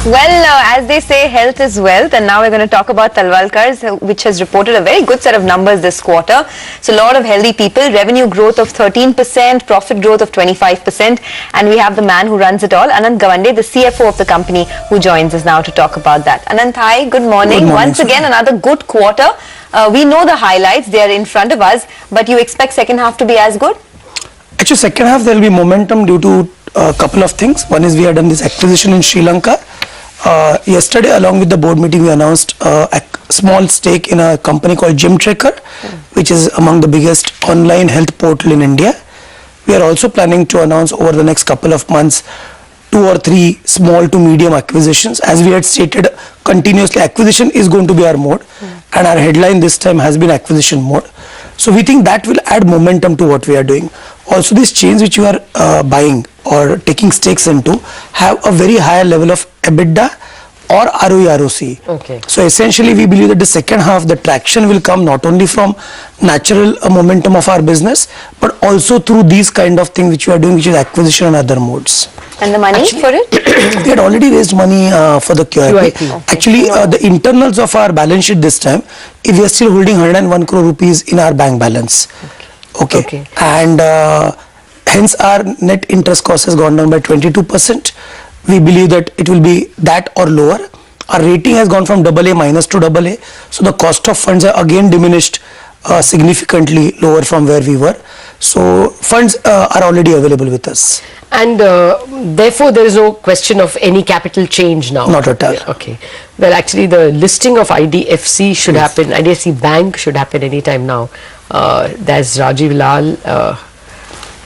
Well, as they say, health is wealth, and now we're going to talk about Talwalkars, which has reported a very good set of numbers this quarter. So a lot of healthy people, revenue growth of 13%, profit growth of 25%, and we have the man who runs it all, Anant Gawande, the CFO of the company, who joins us now to talk about that. Anant, hi, good morning. Good morning. Once again, another good quarter. We know the highlights, they are in front of us, but you expect second half to be as good? Actually, second half there will be momentum due to a couple of things. One is we had done this acquisition in Sri Lanka. Yesterday, along with the board meeting, we announced a small stake in a company called Gymtrekker, which is among the biggest online health portal in India. We are also planning to announce over the next couple of months 2 or 3 small to medium acquisitions. As we had stated continuously, acquisition is going to be our mode, and our headline this time has been acquisition mode. So we think that will add momentum to what we are doing. Also, these chains which you are buying or taking stakes into have a very high level of EBITDA or ROE ROC. Okay. So essentially we believe that the second half the traction will come not only from natural momentum of our business, but also through these kind of things which we are doing, which is acquisition and other modes. And the money for it? We had already raised money for the QIP. QIP. Actually, the internals of our balance sheet this time, we are still holding 101 crore rupees in our bank balance. Okay. And hence our net interest cost has gone down by 22%. We believe that it will be that or lower. Our rating has gone from AA minus to AA. So the cost of funds are again diminished significantly lower from where we were. So funds are already available with us. And therefore there is no question of any capital change now. Not at all. Okay. Well, actually the listing of IDFC should happen, IDFC Bank should happen anytime now. There's Rajiv Lal,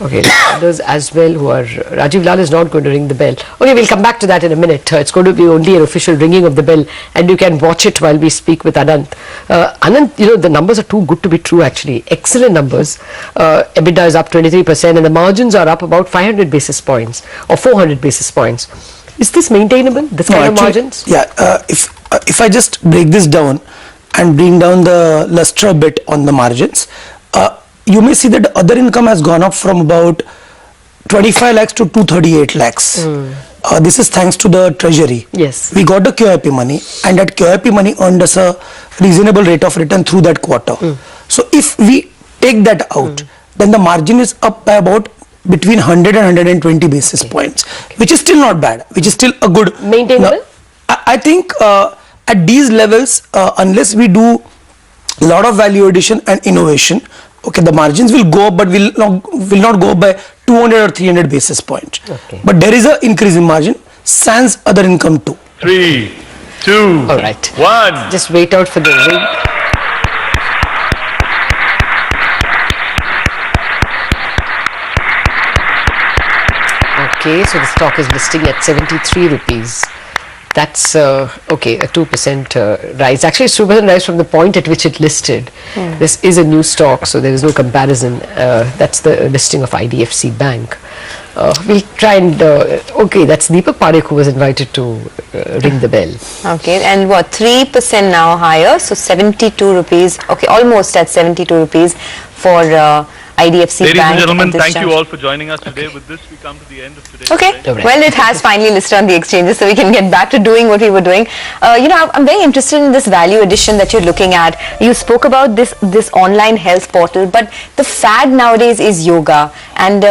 okay, others as well who are, Rajiv Lal is not going to ring the bell. Okay, we'll come back to that in a minute. It's going to be only an official ringing of the bell, and you can watch it while we speak with Anant. Anant, you know, the numbers are too good to be true actually. Excellent numbers. EBITDA is up 23% and the margins are up about 500 basis points or 400 basis points. Is this maintainable, this kind of margins? Yeah, if I just break this down and bring down the luster a bit on the margins, you may see that the other income has gone up from about 25 lakhs to 238 lakhs. This is thanks to the treasury. Yes. We got the QIP money, and that QIP money earned us a reasonable rate of return through that quarter. So if we take that out, then the margin is up by about between 100 and 120 basis points, which is still not bad, which is still a good... Maintainable? I think at these levels, unless we do a lot of value addition and innovation, okay, the margins will go up, but will not go up by 200 or 300 basis points. Okay. But there is an increase in margin, sans other income too. 3, 2, All right. 1. Just wait out for the ring. Okay, so the stock is listing at 73 rupees. That's okay, a 2% rise. Actually, it's 2% rise from the point at which it listed. This is a new stock, so there is no comparison. That's the listing of IDFC Bank. We'll try and okay, that's Deepak Parekh who was invited to ring the bell. Okay, and what, 3% now higher, so 72 rupees, okay, almost at 72 rupees for IDFC Ladies Bank. and gentlemen, thank you all for joining us today. With this, we come to the end of today's Okay, event. well, it has finally listed on the exchanges, so we can get back to doing what we were doing. You know, I'm very interested in this value addition that you're looking at. You spoke about this online health portal, but the fad nowadays is yoga. And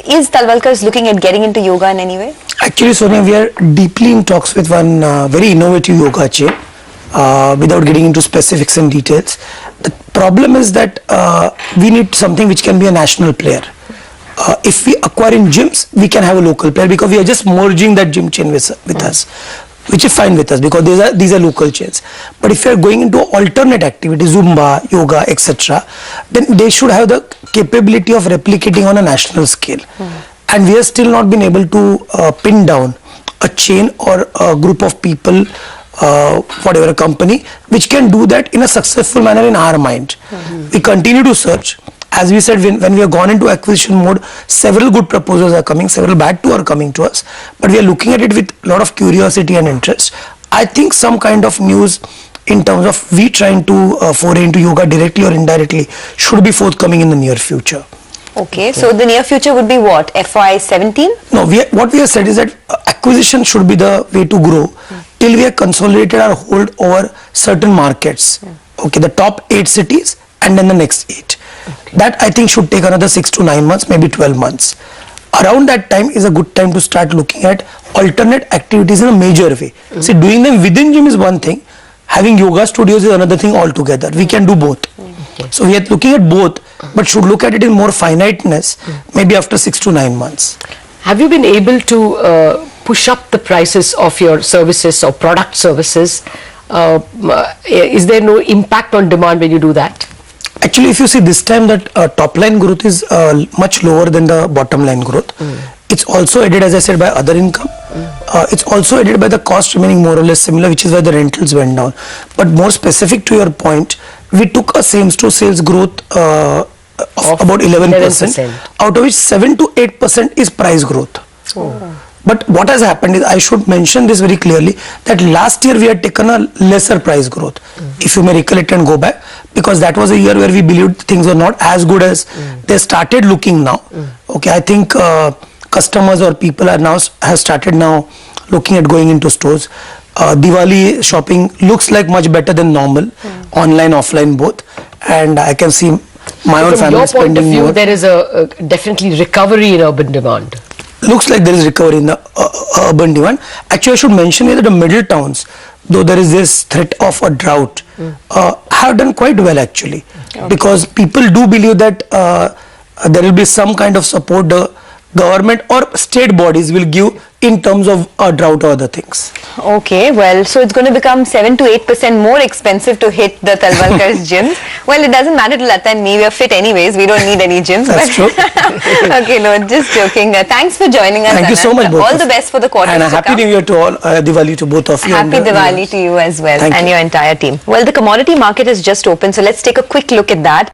is Talwalkars looking at getting into yoga in any way? Actually, Sonia, we are deeply in talks with one very innovative yoga chain. Without getting into specifics and details, the problem is that we need something which can be a national player. If we acquire in gyms, we can have a local player, because we are just merging that gym chain with us, which is fine with us because these are local chains. But if you are going into alternate activities, Zumba, yoga, etc., then they should have the capability of replicating on a national scale. And we have still not been able to pin down a chain or a group of people, whatever, a company which can do that in a successful manner in our mind. We continue to search. As we said, when we have gone into acquisition mode, several good proposals are coming, several bad too are coming to us, but we are looking at it with a lot of curiosity and interest. I think some kind of news in terms of we trying to foray into yoga directly or indirectly should be forthcoming in the near future. Okay, so the near future would be what? FY17? No, what we have said is that acquisition should be the way to grow till we have consolidated our hold over certain markets. Okay, the top 8 cities and then the next 8. That I think should take another 6 to 9 months, maybe 12 months. Around that time is a good time to start looking at alternate activities in a major way. See, doing them within gym is one thing, having yoga studios is another thing altogether. We can do both. So we are looking at both, but should look at it in more finiteness, maybe after 6 to 9 months. Have you been able to push up the prices of your services or product services? Is there no impact on demand when you do that? Actually, if you see this time that top line growth is much lower than the bottom line growth. It's also aided, as I said, by other income. It's also aided by the cost remaining more or less similar, which is why the rentals went down. But more specific to your point, we took a same-store sales growth of about 11%, out of which 7 to 8% is price growth. But what has happened is, I should mention this very clearly, that last year we had taken a lesser price growth, if you may recollect and go back, because that was a year where we believed things were not as good as they started looking now. Okay, I think customers or people are now have started now looking at going into stores. Diwali shopping looks like much better than normal, online, offline both, and I can see my own family spending more. From your point of view, there is a definitely recovery in urban demand. Looks like there is recovery in the urban demand. Actually, I should mention here that the middle towns, though there is this threat of a drought, have done quite well actually, because people do believe that there will be some kind of support the government or state bodies will give in terms of a drought or other things. Okay, well, so it's going to become 7 to 8% more expensive to hit the Talwalkars gyms. Well, it doesn't matter to Lata and me, we are fit anyways, we don't need any gyms. That's true. Okay, no, just joking. Thanks for joining us, Thank you so much, both. All the best for the quarters and to Happy come. New Year to all, Diwali to both of you. Happy Diwali to you as well, and your entire team. Well, the commodity market has just opened, so let's take a quick look at that.